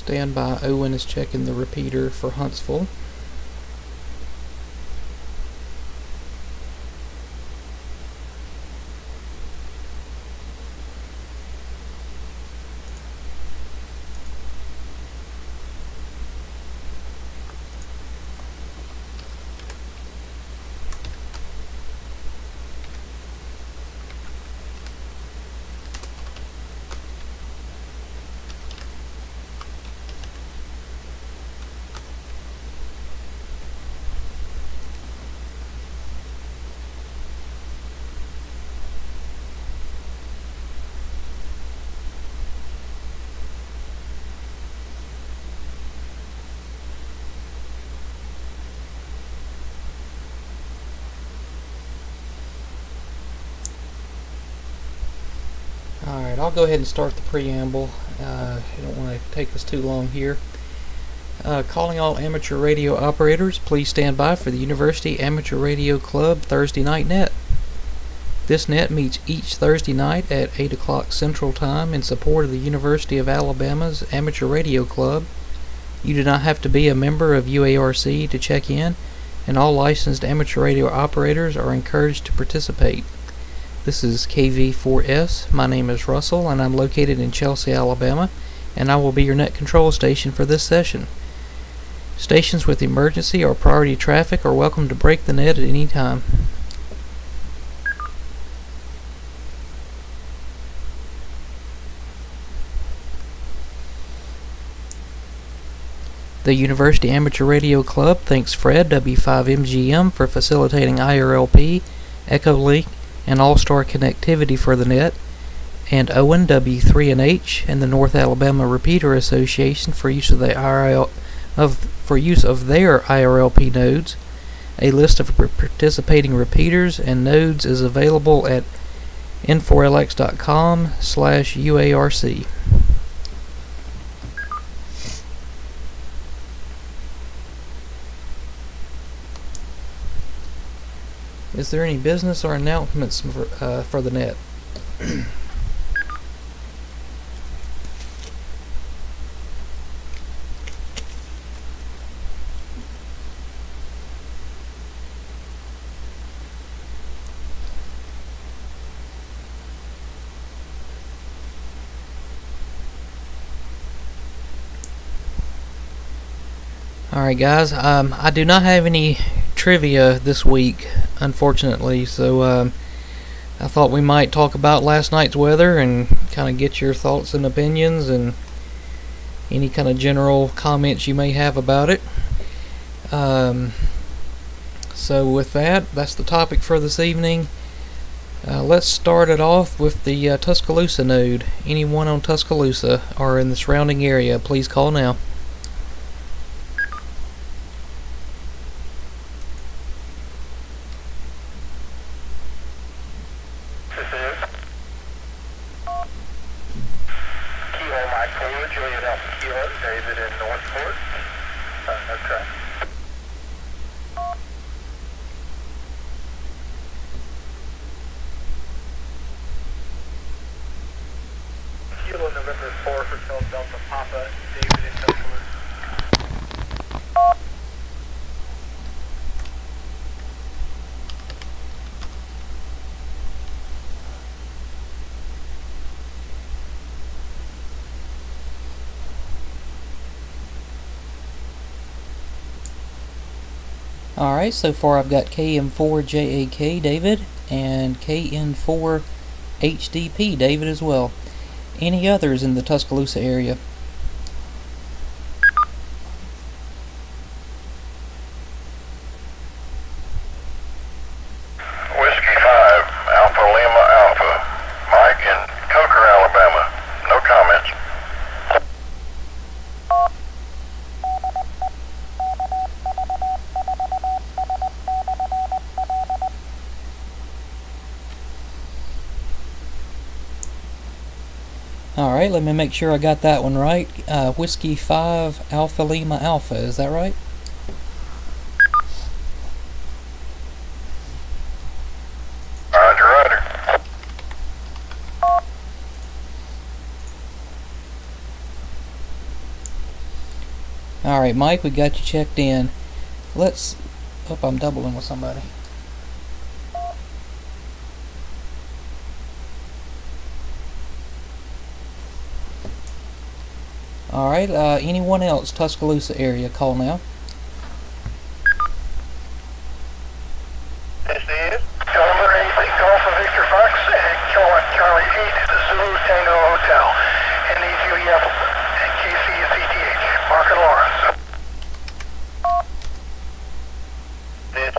Stand by. Owen is checking the repeater for Huntsville. Alright, I'll go ahead and start the preamble. I don't want to take us too long here. Calling all amateur radio operators, please stand by for the University Amateur Radio Club Thursday Night Net. This net meets each Thursday night at 8 o'clock Central Time in support of the University of Alabama's Amateur Radio Club. You do not have to be a member of UARC to check in, and all licensed amateur radio operators are encouraged to participate. This is KV4S. My name is Russell, and I'm located in Chelsea, Alabama, and I will be your net control station for this session. Stations with emergency or priority traffic are welcome to break the net at any time. The University Amateur Radio Club thanks Fred W5MGM for facilitating IRLP, Echolink, and All-Star connectivity for the net, and Owen W3NH and the North Alabama Repeater Association for use of their IRLP nodes. A list of participating repeaters and nodes is available at n4lx.com/UARC. Is there any business or announcements for the net? Alright guys, I do not have any trivia this week, unfortunately, so I thought we might talk about last night's weather and kind of get your thoughts and opinions and any kind of general comments you may have about it. So with that, that's the topic for this evening. Let's start it off with the Tuscaloosa node. Anyone on Tuscaloosa or in the surrounding area, please call now. David in Northport. Okay. Kilo November 4 for Delta Papa, David in Tuscaloosa. Alright, so far I've got KM4JAK David and KN4HDP David as well. Any others in the Tuscaloosa area? Whiskey 5, Alpha Lima Alpha, Mike in Coker, Alabama. No comments. Alright, let me make sure I got that one right. Whiskey 5 Alpha Lima Alpha, is that right? Roger, roger. Alright, Mike, we got you checked in. Let's... Oh, I'm doubling with somebody. Alright, anyone else? Tuscaloosa area, call now. This is November 8, Golf of Victor Fox, Kilowatt Charlie 8, Zulu Tango Hotel, NEGF, KCZTH, Mark and Lawrence. This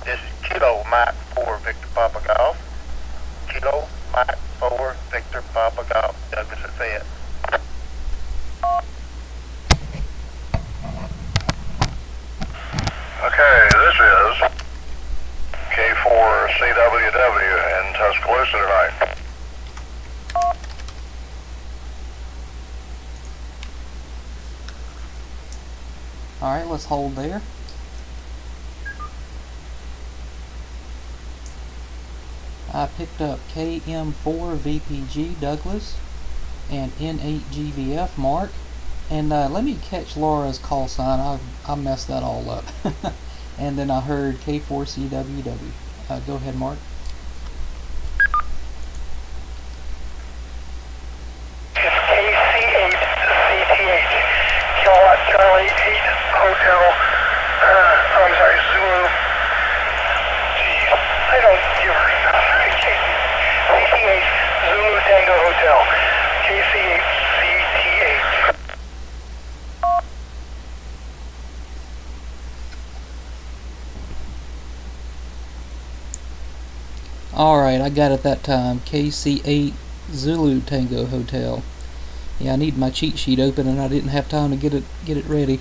is Kilo Mike 4 Victor Papa Golf. Kilo Mike 4 Victor Papa Golf, Douglas at Fayette. Okay, this is K4CWW in Tuscaloosa tonight. Alright, let's hold there. I picked up KM4 VPG Douglas and N8GVF Mark. And let me catch Laura's call sign. I messed that all up. And then I heard K4CWW. Go ahead, Mark. It's KC8ZTH, Kilowatt Charlie 8 Hotel, I'm sorry, Zulu. Jeez, I don't give her enough. KC8 Zulu Tango Hotel, KC8ZTH. Alright, I got it that time. KC8 Zulu Tango Hotel. Yeah, I need my cheat sheet open and I didn't have time to get it ready.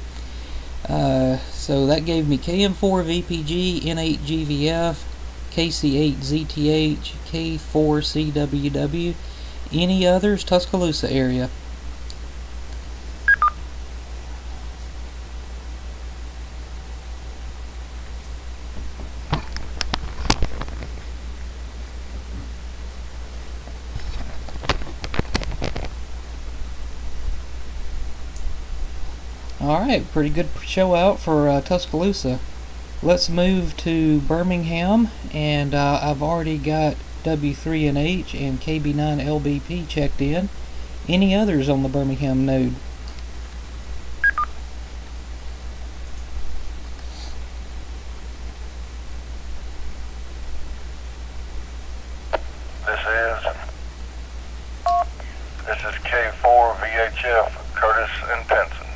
So that gave me KM4 VPG, N8GVF, KC8ZTH, K4CWW. Any others? Tuscaloosa area. Alright, pretty good show out for Tuscaloosa. Let's move to Birmingham, and I've already got W3NH and KB9LBP checked in. Any others on the Birmingham node? This is K4 VHF Curtis and Pinson.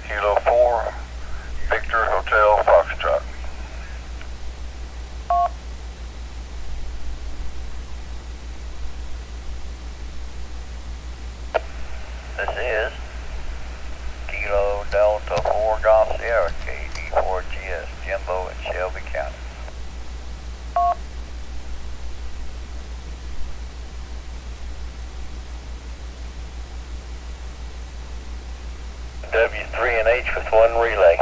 Kilo 4 Victor Hotel Foxtrot. This is Kilo Delta 4 Golf Sierra KD4GS Jimbo in Shelby County. W3NH with one relay.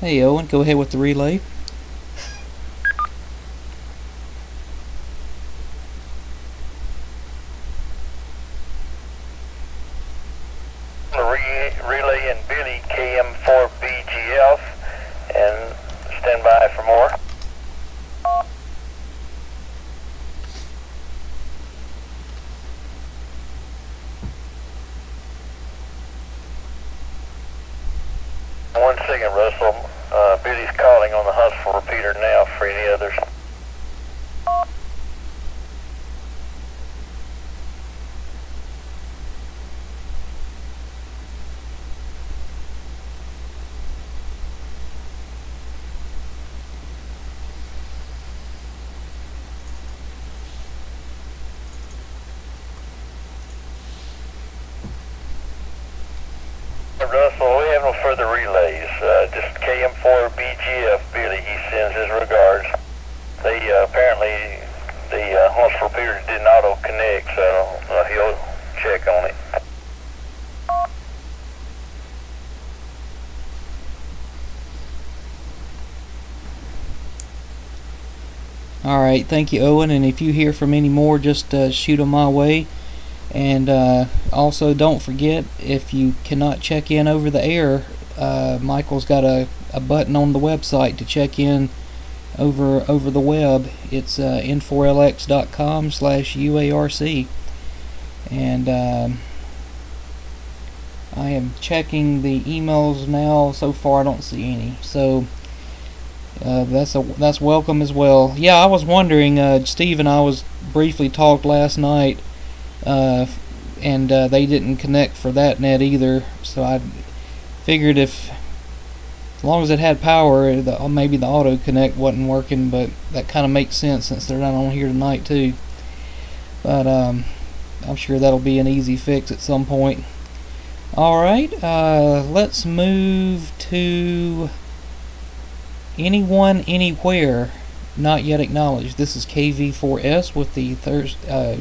Hey Owen, go ahead with the relay. Relay and Billy KM4BGF and stand by for more. One second, Russell. Billy's calling on the hunt for repeater now for any others. Russell, we have no further relays. Just KM4BGF Billy, he sends his regards. They apparently the Huntsville repeater didn't auto connect, so he'll check on it. Alright. right, thank you, Owen. And if you hear from any more, just shoot them my way. And also, don't forget, if you cannot check in over the air, Michael's got a button on the website to check in over the web. It's n4lx.com/UARC. And I am checking the emails now. So far, I don't see any. So that's welcome as well. Yeah, I was wondering. Steve and I was briefly talked last night, and they didn't connect for that net either. So I figured as long as it had power, maybe the auto connect wasn't working. But that kind of makes sense since they're not on here tonight too. But I'm sure that'll be an easy fix at some point. Alright, let's move to Anyone Anywhere Not Yet Acknowledged. This is KV4S with the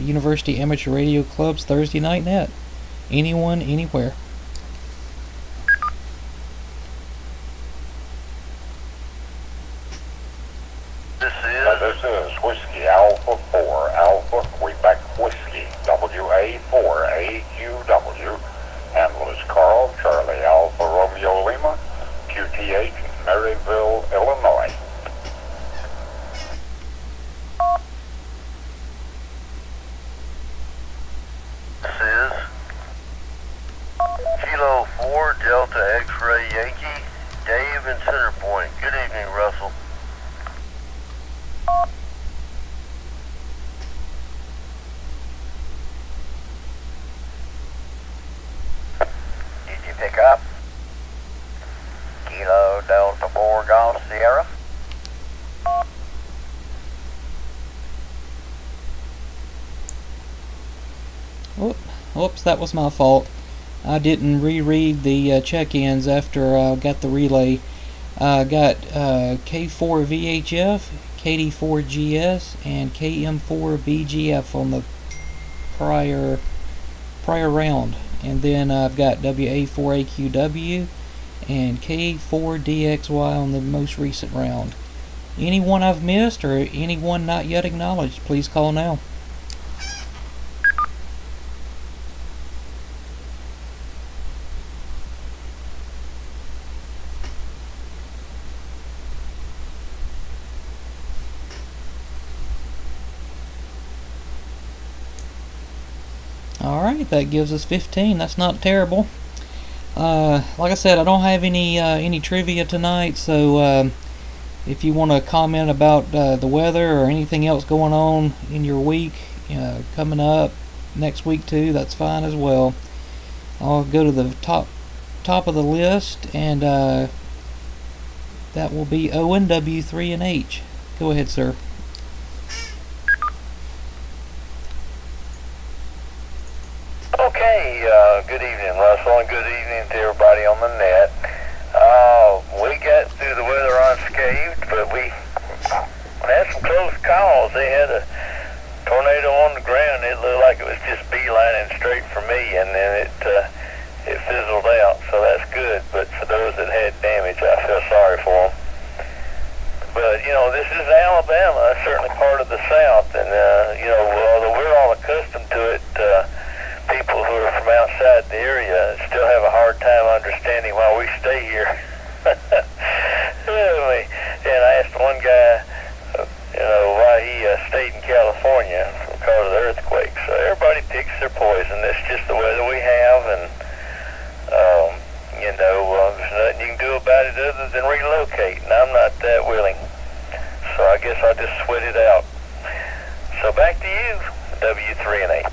University Amateur Radio Club's Thursday Night Net. Anyone Anywhere. This is Whiskey Alpha 4 Alpha Quebec Whiskey WA4AQW. Handle is Carl Charlie Alpha Romeo Lima QTH Maryville, Illinois. This is Kilo 4 Delta X-Ray Yankee Dave in Center Point. Good evening, Russell. Did you pick up? Kilo Delta 4 Golf Sierra. Oops, that was my fault. I didn't reread the check-ins after I got the relay. I got K4VHF, KD4GS, and KM4BGF on the prior round. And then I've got WA4AQW and K4DXY on the most recent round. Anyone I've missed or anyone not yet acknowledged, please call now. Alright, that gives us 15. That's not terrible. Like I said, I don't have any trivia tonight, so if you want to comment about the weather or anything else going on in your week coming up next week too, that's fine as well. I'll go to the top of the list, and that will be Owen, W3 and H. Go ahead, sir. Okay, good evening, Russell, and good evening to everybody on the net. We got through the weather unscathed, but we had some close calls. They had a tornado on the ground. It looked like it was just beelining straight for me, and then it fizzled out, so that's good. But for those that had damage, I feel sorry for them. But, you know, this is Alabama, certainly part of the South, and, you know, although we're all accustomed to it, people who are from outside the area still have a hard time understanding why we stay here. And I asked one guy, you know, why he stayed in California because of the earthquake. So everybody picks their poison. That's just the weather we have, and you know, there's nothing you can do about it other than relocate, and I'm not that willing. So I guess I'll just sweat it out. So back to you, W3 and 8.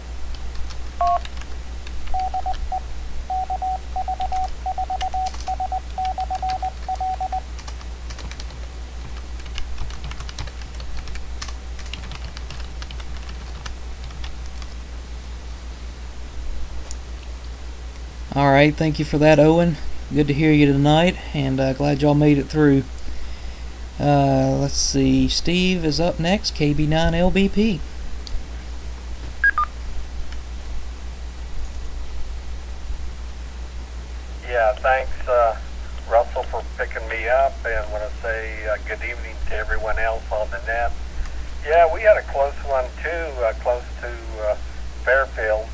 Alright, thank you for that, Owen. Good to hear you tonight, and glad y'all made it through. Let's see, Steve is up next, KB9LBP. Yeah, thanks, Russell, for picking me up, and want to say good evening to everyone else on the net. Yeah, we had a close one too, close to Fairfield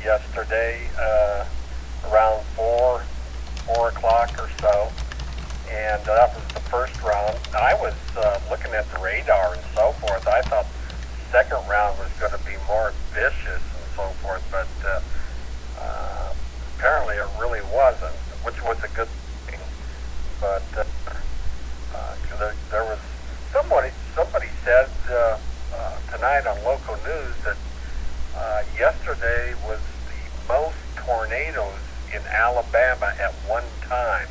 yesterday, around 4 o'clock or so, and that was the first round. I was looking at the radar and so forth. I thought the second round was going to be more vicious and so forth, but apparently it really wasn't, which was a good thing. But there was somebody said tonight on local news that yesterday was the most tornadoes in Alabama at one time.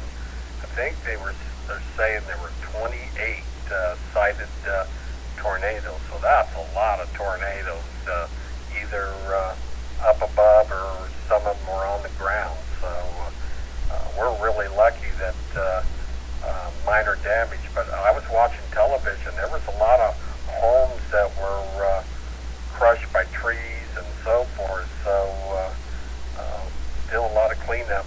I think they're saying there were 28 cited tornadoes, so that's a lot of tornadoes, either up above or some of them were on the ground. So we're really lucky that minor damage, but I was watching television. There was a lot of homes that were crushed by trees and so forth, so still a lot of cleanup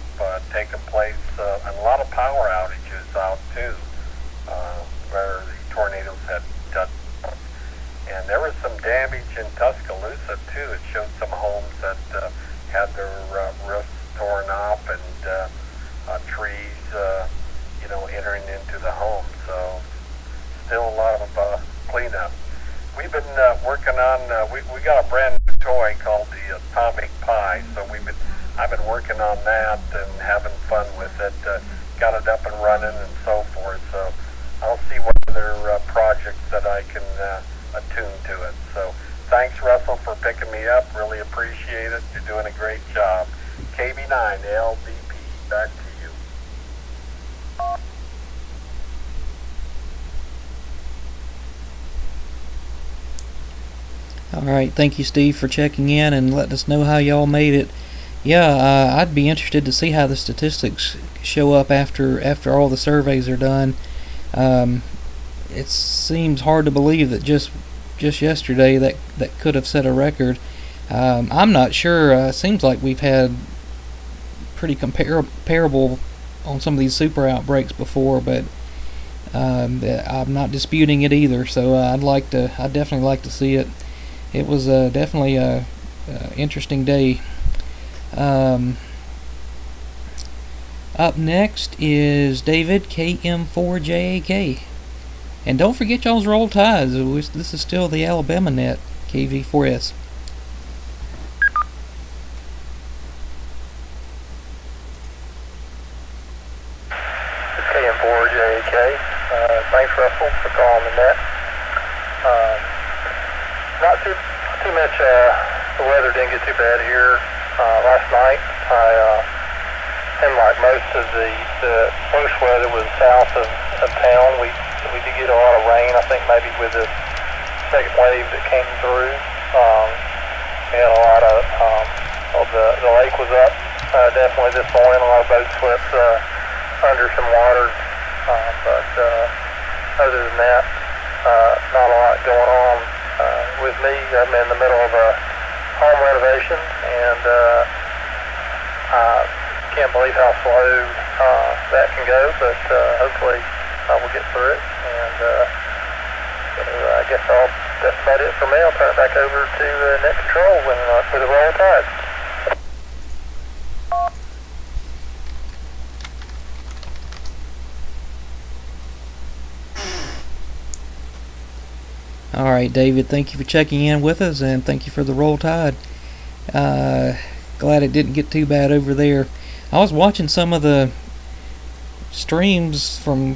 taking place, and a lot of power outages out too, where the tornadoes had touched. And there was some damage in Tuscaloosa too. It showed some homes that had their roofs torn off and trees entering into the home. So still a lot of cleanup. We've been working on, we got a brand new toy called the Atomic Pie, so I've been working on that and having fun with it. Got it up and running and so forth. So I'll see what other projects that I can attune to it. So thanks, Russell, for picking me up. Really appreciate it. You're doing a great job. KB9 LVP, back to you. All right, thank you, Steve, for checking in and letting us know how y'all made it. Yeah, I'd be interested to see how the statistics show up after all the surveys are done. It seems hard to believe that just yesterday that could have set a record. I'm not sure. Seems like we've had pretty comparable on some of these super outbreaks before, but I'm not disputing it either. So I'd definitely like to see it. It was definitely a interesting day. Up next is David, KM4JAK. And don't forget y'all's roll tides. This is still the Alabama net, KV4S. KM4JAK. Thanks, Russell, for calling the net. Not too much. The weather didn't get too bad here last night. And like most of the worst weather was south of town. We did get a lot of rain. I think maybe with the second wave that came through, we had a lot of the lake was up definitely this morning. A lot of boats swept under some water, but other than that, not a lot going on with me. I'm in the middle of a home renovation, and I can't believe how slow that can go, but hopefully we'll get through it. And so I guess that's about it for me. I'll turn it back over to Net Control with the roll tide. All right, David, thank you for checking in with us, and thank you for the roll tide. Glad it didn't get too bad over there. I was watching some of the streams from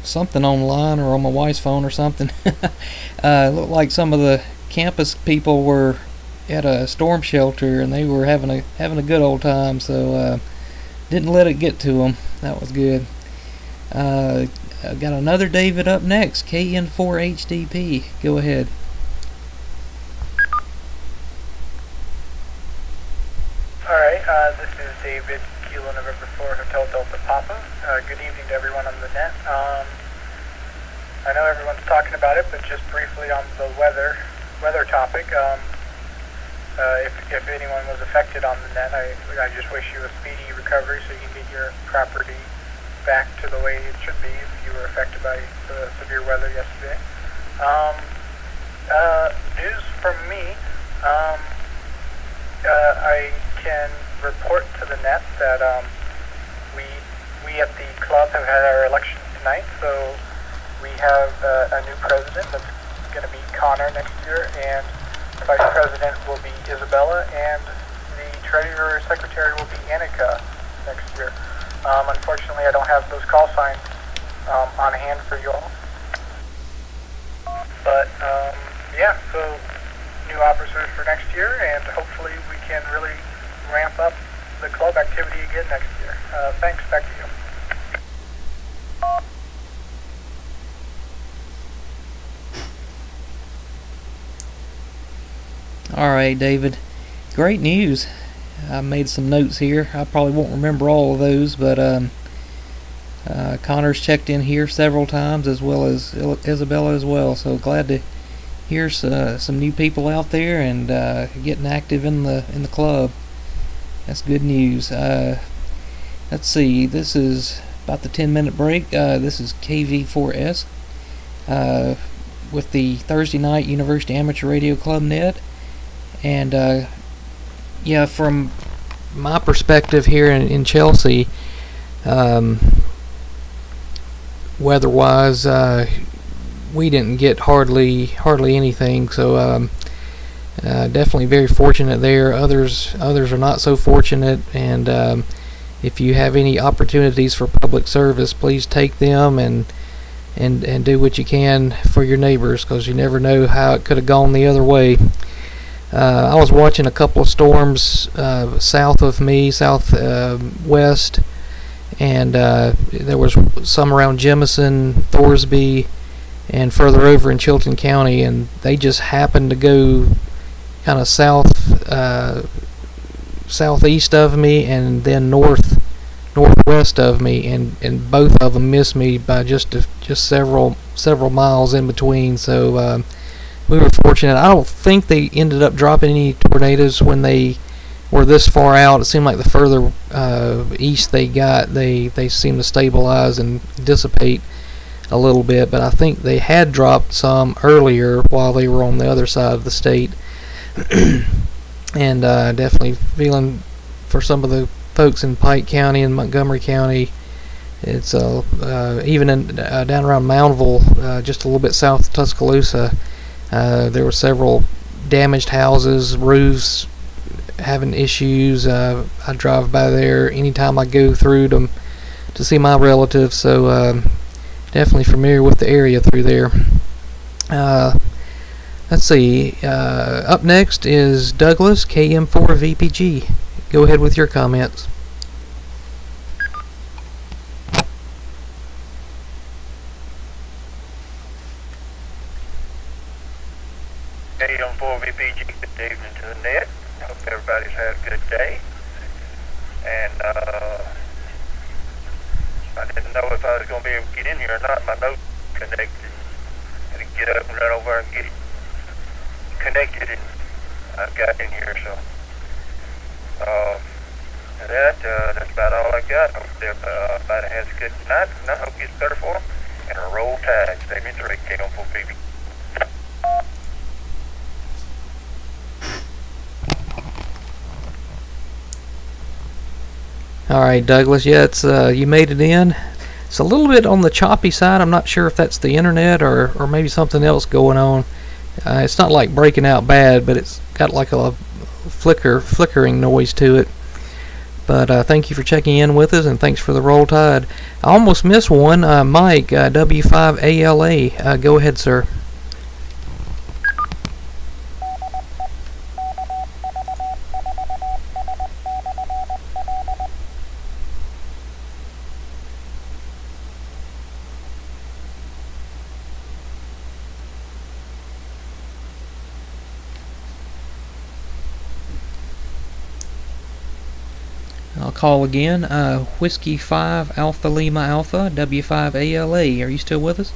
something online or on my wife's phone or something. It looked like some of the campus people were at a storm shelter and they were having a good old time. So didn't let it get to them. That was good. I've got another David up next, KN4HDP. Go ahead. Alright, this is David, Kilo November 4, Hotel Delta Papa. Good evening to everyone on the net. I know everyone's talking about it, but just briefly on the weather topic, if anyone was affected on the net, I just wish you a speedy recovery so you can get your property back to the way it should be if you were affected by the severe weather yesterday. News from me. I can report to the net that we at the club have had our election tonight, so we have a new president that's going to be Connor next year, and the vice president will be Isabella, and the treasurer secretary will be Annika next year. Unfortunately, I don't have those call signs on hand for you all. But yeah, so new officers for next year, and hopefully we can really ramp up the club activity again next year. Thanks, back to you. All right, David. Great news. I made some notes here. I probably won't remember all of those, but Connor's checked in here several times, as well as Isabella as well. So glad to hear some new people out there and getting active in the club. That's good news. Let's see. This is about the 10-minute break. This is KV4S with the Thursday night University Amateur Radio Club net. And yeah, from my perspective here in Chelsea, weather-wise, we didn't get hardly anything. So definitely very fortunate there. Others are not so fortunate. And if you have any opportunities for public service, please take them and do what you can for your neighbors, because you never know how it could have gone the other way. I was watching a couple of storms south of me, southwest, and there was some around Jemison, Thorsby, and further over in Chilton County, and they just happened to go kind of southeast of me, and then northwest of me, and both of them missed me by just several miles in between. So we were fortunate. I don't think they ended up dropping any tornadoes when they were this far out. It seemed like the further east they got, they seemed to stabilize and dissipate a little bit. But I think they had dropped some earlier while they were on the other side of the state. And definitely feeling for some of the folks in Pike County and Montgomery County. It's even down around Moundville, just a little bit south of Tuscaloosa. There were several damaged houses, roofs having issues. I drive by there anytime I go through to see my relatives, so definitely familiar with the area through there. Let's see. Up next is Douglas, KM4VPG. Go ahead with your comments. KM4VPG, good evening to the net. Hope everybody's had a good day. And I didn't know if I was going to be able to get in here or not. My note connected. I had to get up and run over and get it connected, and I've got in here. So that's about all I got. Hope everybody has a good night, and I hope it gets better for them. And a roll tide. Statement 3, KM4VPG. Alright, Douglas, yeah, it's you made it in. It's a little bit on the choppy side. I'm not sure if that's the internet or maybe something else going on. It's not like breaking out bad, but it's got like a flickering noise to it. But thank you for checking in with us, and thanks for the roll tide. I almost missed one. Mike, W5ALA. Go ahead, sir. I'll call again. Whiskey 5 Alpha Lima Alpha, W5ALA. Are you still with us?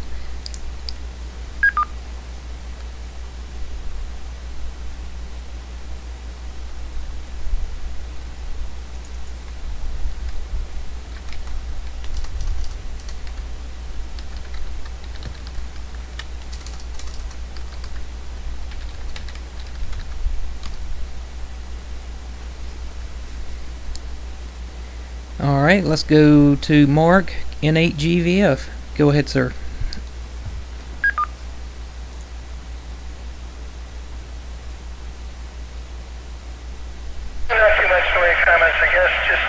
All right, let's go to Mark, N8GVF. Go ahead, sir. Not too much in the way of comments, I guess. Just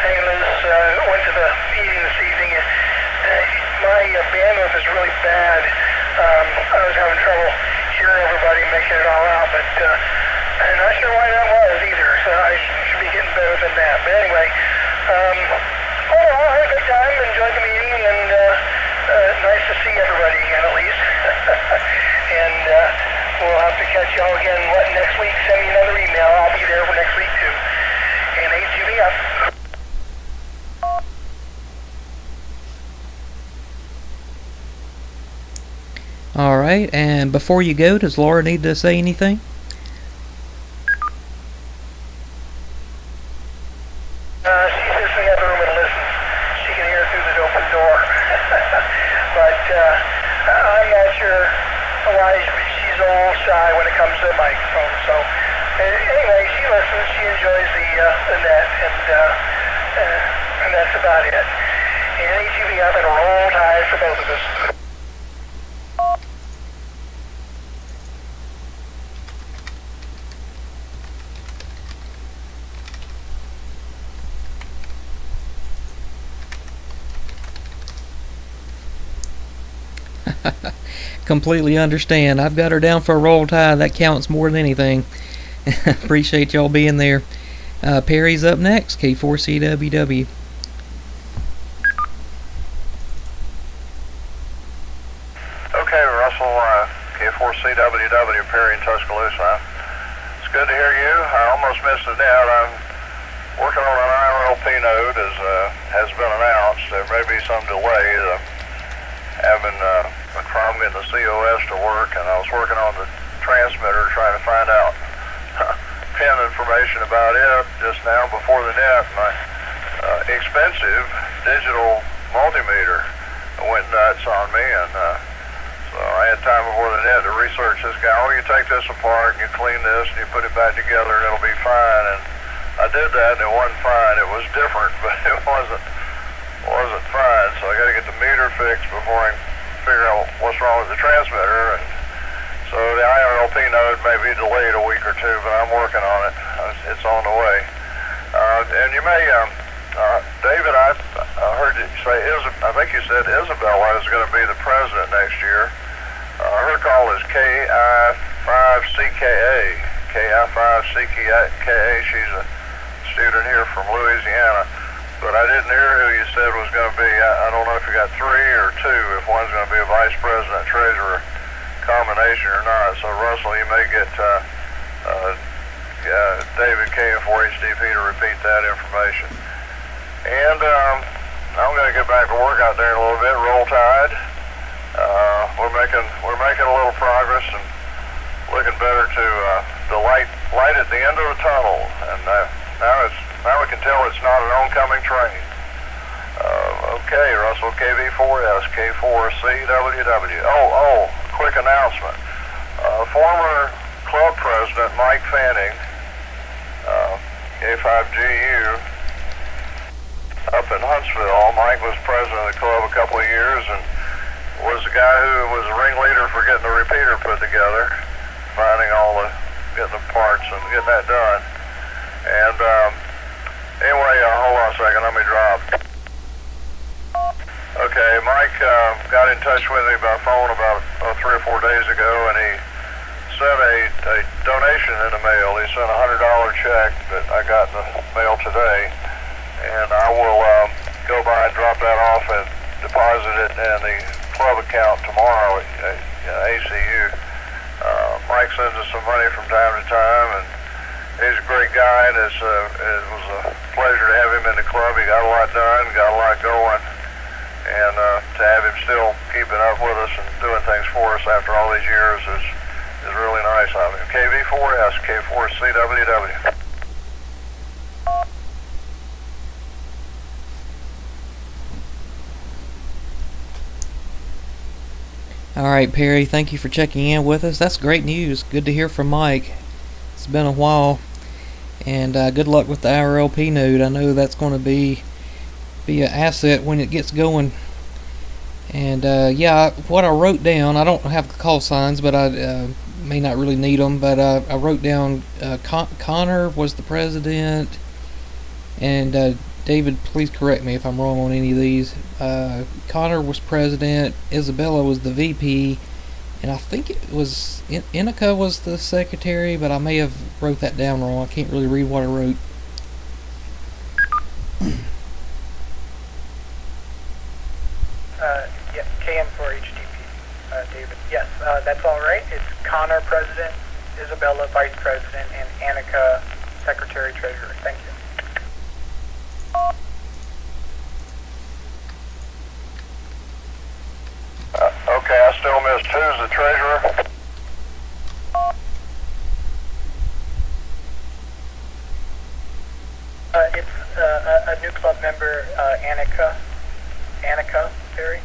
hanging loose. Went to the meeting this evening. My bandwidth is really bad. I was having trouble hearing everybody, making it all out, but I'm not sure why that was either. So I should be getting better than that. But anyway, overall, I had a good time. Enjoyed the meeting, and nice to see everybody again, at least. And we'll have to catch y'all again. Next week? Send me another email. I'll be there for next week too. And HGV up. All right, and before you go, does Laura need to say anything? She sits in the other room and listens. She can hear through the open door. But I'm not sure why she's a little shy when it comes to the microphone. So anyway, she listens. She enjoys the net, and that's about it. And HGV up and a roll tide for both of us. Completely understand. I've got her down for a roll tide. That counts more than anything. Appreciate y'all being there. Perry's up next, K4CWW. Okay, Russell, K4CWW, Perry in Tuscaloosa. It's good to hear you. I almost missed it out. I'm working on an IRLP node, as has been announced. There may be some delay. Having a problem getting the COS to work, and I was working on the transmitter trying to find out pin information about it just now before the net. My expensive digital multimeter went nuts on me, and so I had time before the net to research this guy. Oh, you take this apart and you clean this and you put it back together and it'll be fine. And I did that and it wasn't fine. It was different, but it wasn't fine. So I got to get the meter fixed before I can figure out what's wrong with the transmitter. And so the IRLP node may be delayed a week or two, but I'm working on it. It's on the way. And you may, David, I heard you say, I think you said Isabella is going to be the president next year. Her call is KI5CKA. KI5CKA. She's a student here from Louisiana. But I didn't hear who you said was going to be. I don't know if you got 3 or 2, if one's going to be a vice president, treasurer combination or not. So Russell, you may get David KF4HDP to repeat that information. And I'm going to get back to work out there in a little bit. Roll Tide. We're making a little progress and looking better to the light at the end of the tunnel. And now we can tell it's not an oncoming train. Okay, Russell, KV4S, K4CWW. Oh, quick announcement. Former club president Mike Fanning, K5GU, up in Huntsville. Mike was president of the club a couple of years and was the guy who was the ringleader for getting the repeater put together, getting the parts and getting that done. And anyway, hold on a second, let me drop. Okay, Mike got in touch with me by phone about 3 or 4 days ago, and he sent a donation in the mail. He sent a $100 check that I got in the mail today, and I will go by and drop that off and deposit it in the club account tomorrow at ACU. Mike sends us some money from time to time, and he's a great guy, and it was a pleasure to have him in the club. He got a lot done, got a lot going, and to have him still keeping up with us and doing things for us after all these years is really nice of him. KV4S, K4CWW. All right, Perry, thank you for checking in with us. That's great news. Good to hear from Mike. It's been a while. And good luck with the IRLP node. I know that's going to be an asset when it gets going. And yeah, what I wrote down, I don't have the call signs, but I may not really need them. But I wrote down Connor was the president, and David, please correct me if I'm wrong on any of these. Connor was president, Isabella was the VP, and I think it was Inica was the secretary, but I may have wrote that down wrong. I can't really read what I wrote. Yes, KM4HDP, David. Yes, that's all right. It's Connor, president, Isabella, vice president, and Annika, secretary, treasurer. Thank you. Okay, I still missed who's the treasurer? It's a new club member, Annika, Terry.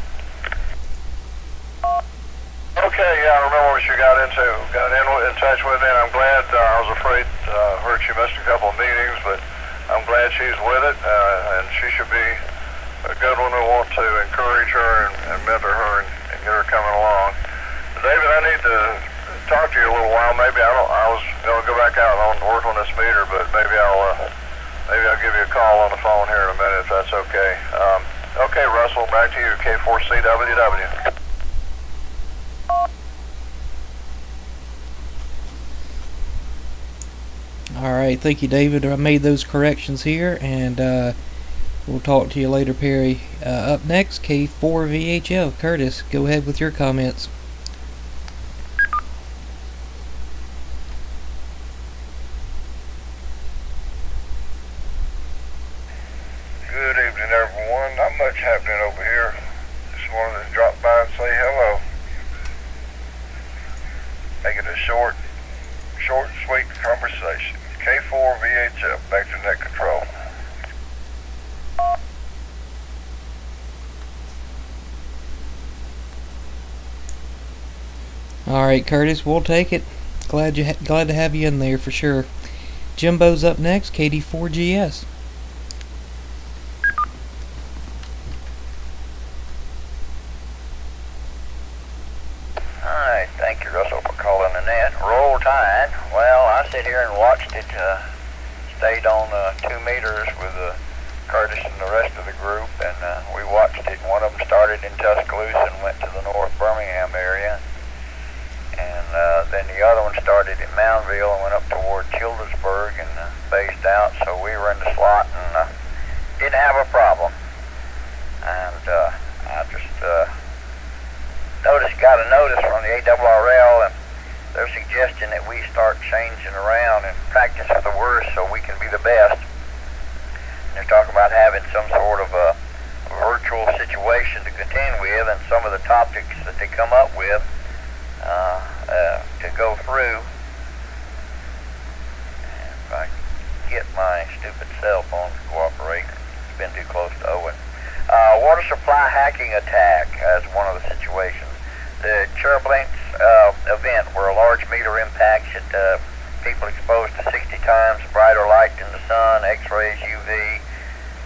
Okay, yeah, I remember what you got into. Got in touch with me, and I'm glad. I was afraid, heard she missed a couple of meetings, but I'm glad she's with it, and she should be a good one. We want to encourage her and mentor her and get her coming along. David, I need to talk to you a little while. Maybe I was going to go back out and work on this meter, but maybe I'll give you a call on the phone here in a minute if that's okay. Okay, Russell, back to you, K4CWW. Alright, thank you, David. I made those corrections here, and we'll talk to you later, Perry. Up next, K4VHL. Curtis, go ahead with your comments. Good evening, everyone. Not much happening over here. Just wanted to drop by and say hello. Make it a short and sweet conversation. K4 VHF, back to net control. Alright, Curtis, we'll take it. Glad to have you in there for sure. Jimbo's up next, KD4GS. Alright, thank you, Russell, for calling the net. Roll Tide. Well, I sit here and watched it, stayed on 2 meters with Curtis and the rest of the group, and we watched it. One of them started in Tuscaloosa and went to the North Birmingham area, and then the other one started in Moundville and went up toward Childersburg and phased out, so we were in the slot and didn't have a problem. And I just got a notice from the ARRL, and they're suggesting that we start changing around and practice for the worst so we can be the best. And they're talking about having some sort of a virtual situation to contend with, and some of the topics that they come up with to go through. And if I get my stupid cell phone to cooperate, it's been too close to Owen. Water supply hacking attack as one of the situations. The Cherublinks event where a large meter impacts at people exposed to 60 times brighter light than the sun, X-rays, UV.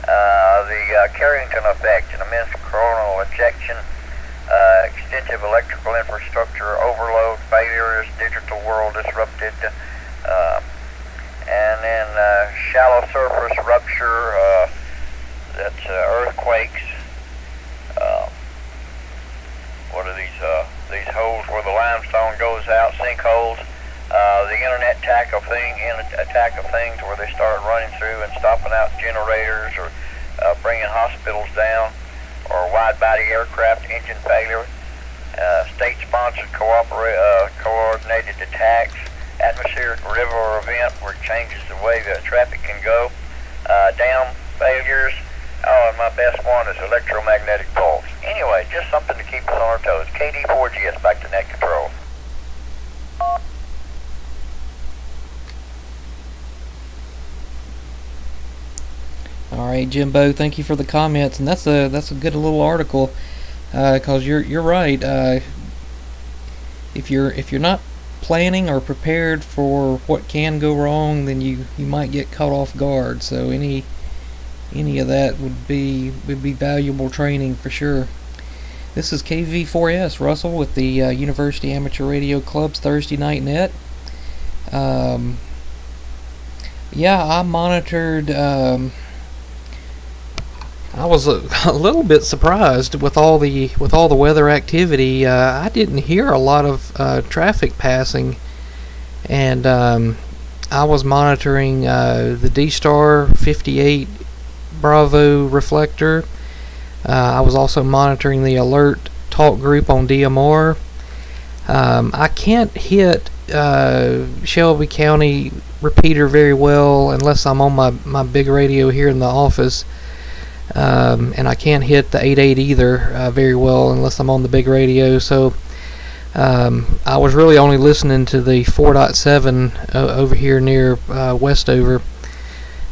The Carrington effect, an immense coronal ejection, extensive electrical infrastructure overload, failures, digital world disrupted, and then shallow surface rupture, that's earthquakes. What are these holes where the limestone goes out, sinkholes? The internet attack of things where they start running through and stopping out generators, or bringing hospitals down, or wide-body aircraft engine failure, state-sponsored coordinated attacks, atmospheric river event where it changes the way the traffic can go, dam failures. Oh, and my best one is electromagnetic pulse. Anyway, just something to keep us on our toes. KD4GS, back to net control. Alright, Jimbo, thank you for the comments, and that's a good little article, because you're right. If you're not planning or prepared for what can go wrong, then you might get caught off guard. So any of that would be valuable training for sure. This is KV4S Russell with the University Amateur Radio Club's Thursday Night Net. Yeah, I monitored. I was a little bit surprised with all the weather activity. I didn't hear a lot of traffic passing, and I was monitoring the D-Star 58 Bravo reflector. I was also monitoring the alert talk group on DMR. I can't hit Shelby County repeater very well unless I'm on my big radio here in the office. And I can't hit the 8.8 either very well unless I'm on the big radio. So I was really only listening to the 4.7 over here near Westover.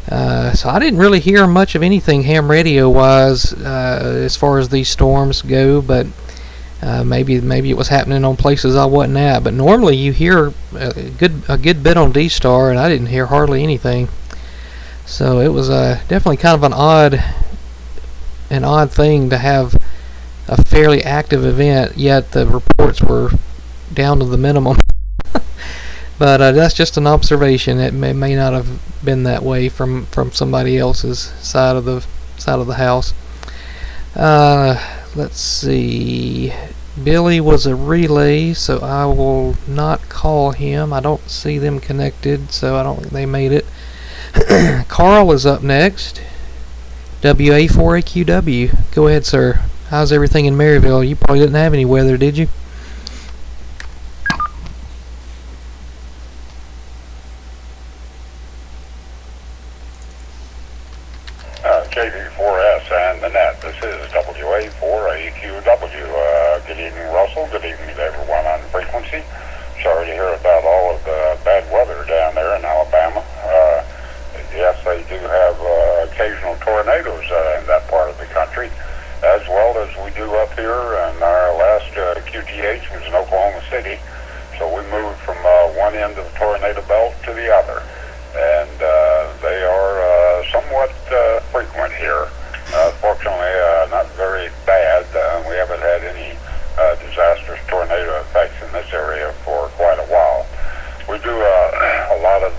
So I didn't really hear much of anything ham radio wise as far as these storms go, but maybe it was happening on places I wasn't at. But normally you hear a good bit on D-Star, and I didn't hear hardly anything. So it was definitely kind of an odd thing to have a fairly active event, yet the reports were down to the minimum. But that's just an observation. It may not have been that way from somebody else's side of the house. Let's see. Billy was a relay, so I will not call him. I don't see them connected, so I don't think they made it. Carl is up next. WA4AQW. Go ahead, sir. How's everything in Maryville? You probably didn't have any weather, did you? KV4S and the net. This is WA4AQW. Good evening, Russell. Good evening to everyone on frequency. Sorry to hear about all of the bad weather down there in Alabama. Yes, they do have occasional tornadoes in that part of the country, as well as we do up here. And our last QTH was in Oklahoma City, so we moved from one end of the tornado belt to the other. And they are somewhat frequent here. Fortunately, not very bad. We haven't had any disastrous tornado effects in this area for quite a while. We do a lot of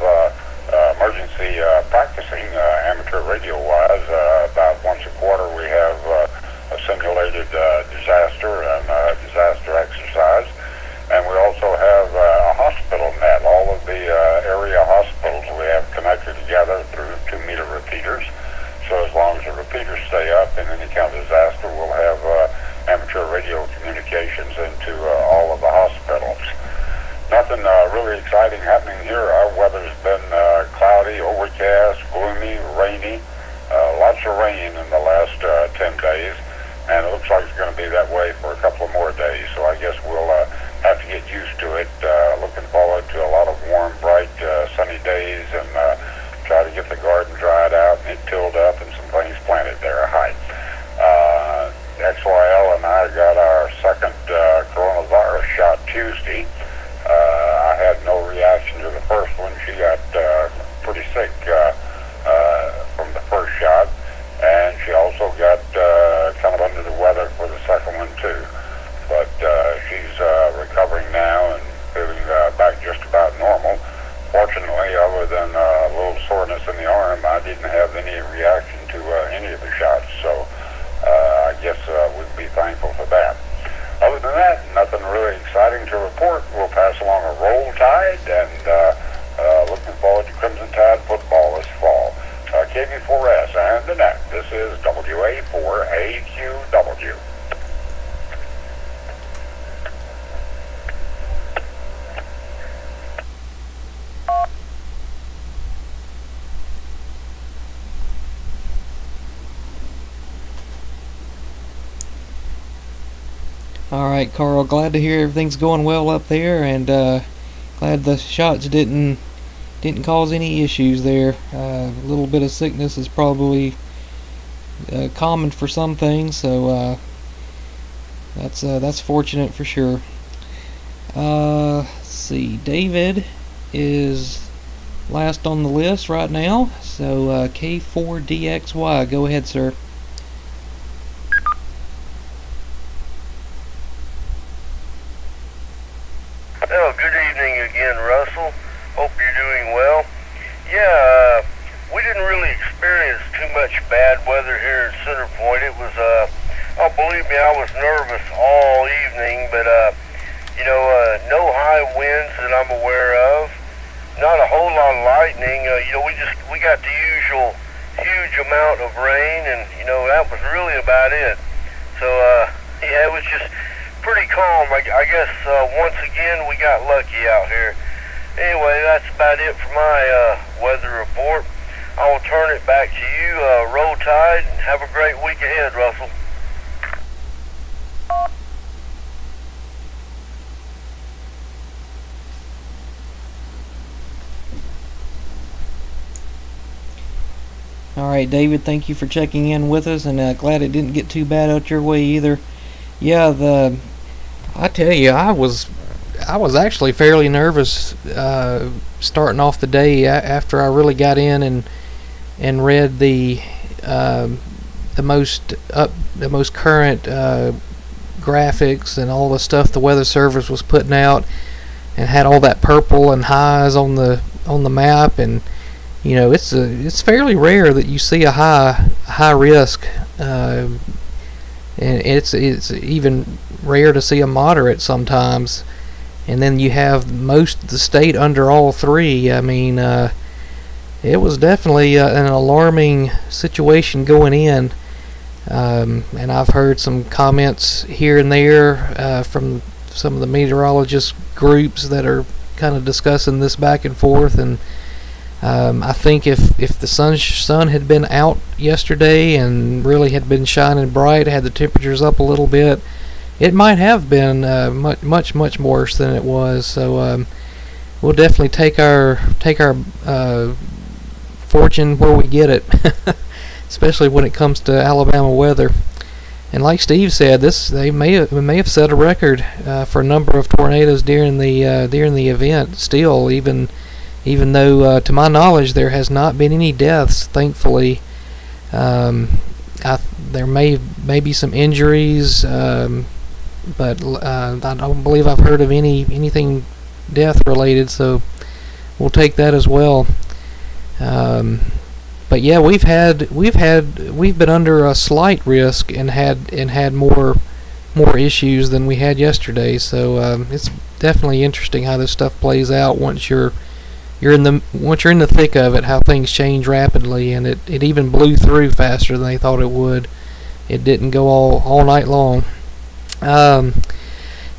emergency practicing, amateur radio-wise. About once a quarter we have a simulated disaster and disaster exercise. And we also have a hospital net. All of the area hospitals we have connected together through 2-meter repeaters. So as long as the repeaters stay up in any kind of disaster, we'll have amateur radio communications into all of the hospitals. Nothing really exciting happening here. Our weather's been cloudy, overcast, gloomy, rainy. Lots of rain in the last 10 days. And it looks like it's going to be that way for a couple of more days. So I guess we'll have to get used to it. Looking forward to a lot of warm, bright, sunny days, and try to get the garden dried out and it tilled up and some things planted there. Hi. XYL and I got our second coronavirus shot Tuesday. I had no reaction to the first one. She got pretty sick from the first shot, and she also got kind of under the weather for the second one too. But she's recovering now and feeling back just about normal. Fortunately, other than a little soreness in the arm, I didn't have any reaction to any of the shots, so I guess we'd be thankful for that. Other than that, nothing really exciting to report. We'll pass along a roll tide, and looking forward to Crimson Tide football this fall. KV4S and the net. This is WA4AQW. Alright, Carl, glad to hear everything's going well up there, and glad the shots didn't cause any issues there. A little bit of sickness is probably common for some things, so that's fortunate for sure. Let's see. David is last on the list right now. So K4DXY. Go ahead, sir. Oh, good evening again, Russell. Hope you're doing well. Yeah, we didn't really experience too much bad weather here in Center Point. It was, oh, believe me, I was nervous all evening, but, no high winds that I'm aware of. Not a whole lot of lightning. We got the usual huge amount of rain, and, that was really about it. So, yeah, it was just pretty calm. I guess once again we got lucky out here. Anyway, that's about it for my weather report. I will turn it back to you. Roll tide and have a great week ahead, Russell. All right, David, thank you for checking in with us, and glad it didn't get too bad out your way either. Yeah, I tell you, I was actually fairly nervous starting off the day after I really got in and read the most current graphics and all the stuff the Weather Service was putting out, and had all that purple and highs on the map. And it's fairly rare that you see a high risk, and it's even rare to see a moderate sometimes. And then you have most of the state under all three. I mean, it was definitely an alarming situation going in. And I've heard some comments here and there from some of the meteorologist groups that are kind of discussing this back and forth. And I think if the sun had been out yesterday and really had been shining bright, had the temperatures up a little bit, it might have been much worse than it was. So we'll definitely take our fortune where we get it, especially when it comes to Alabama weather. And like Steve said, they may have set a record for a number of tornadoes during the event. Still, even though to my knowledge there has not been any deaths, thankfully. There may be some injuries. But I don't believe I've heard of anything death related, so we'll take that as well. But yeah, we've been under a slight risk and had more issues than we had yesterday. So it's definitely interesting how this stuff plays out once you're in the thick of it. How things change rapidly, and it even blew through faster than they thought it would. It didn't go all night long.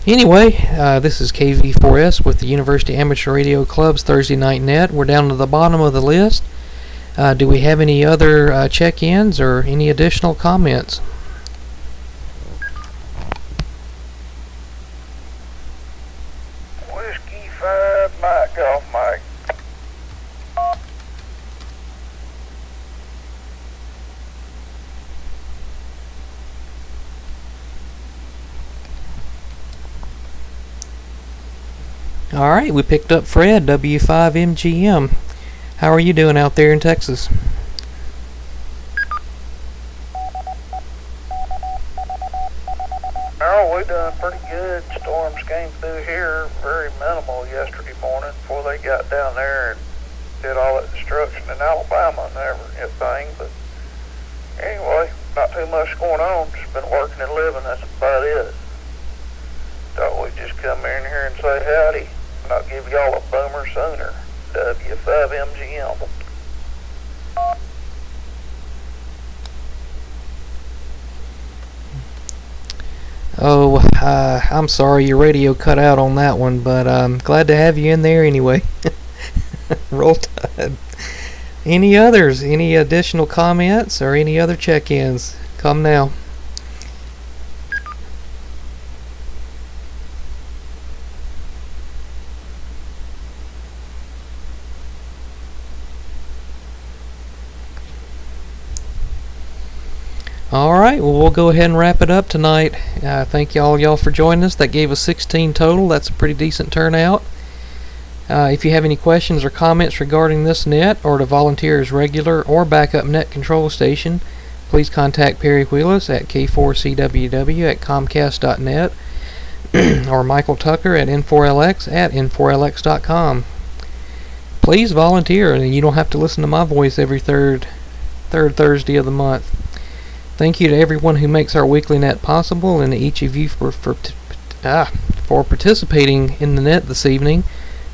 Anyway, this is KV4S with the University Amateur Radio Club's Thursday Night Net. We're down to the bottom of the list. Do we have any other check-ins or any additional comments? Whiskey 5, Mike Golf Mike. All right, we picked up Fred, W5MGM. How are you doing out there in Texas? Oh, we done pretty good. Storms came through here, very minimal yesterday morning before they got down there and did all that destruction in Alabama and everything. But anyway, not too much going on. Just been working and living. That's about it. Thought we'd just come in here and say howdy. And I'll give y'all a boomer sooner. W5MGM. Oh, I'm sorry your radio cut out on that one, but I'm glad to have you in there anyway. Roll Tide. Any others? Any additional comments or any other check-ins? Come now. Alright, well we'll go ahead and wrap it up tonight. Thank y'all for joining us. That gave us 16 total. That's a pretty decent turnout. If you have any questions or comments regarding this net, or to volunteer as regular or backup net control station, please contact Perry Wheelis at k4cww@comcast.net or Michael Tucker at N4LX at N4LX.com. Please volunteer, and you don't have to listen to my voice every third Thursday of the month. Thank you to everyone who makes our weekly net possible, and to each of you for participating in the net this evening.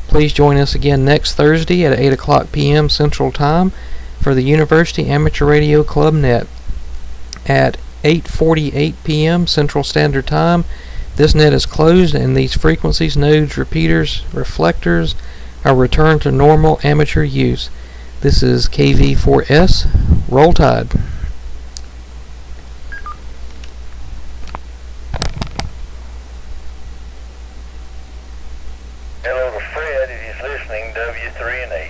Please join us again next Thursday at 8 o'clock p.m. Central Time for the University Amateur Radio Club net. At 8:48 p.m. Central Standard Time, this net is closed, and these frequencies, nodes, repeaters, reflectors are returned to normal amateur use. This is KV4S. Roll Tide. Hello to Fred, if he's listening, W3 and 8.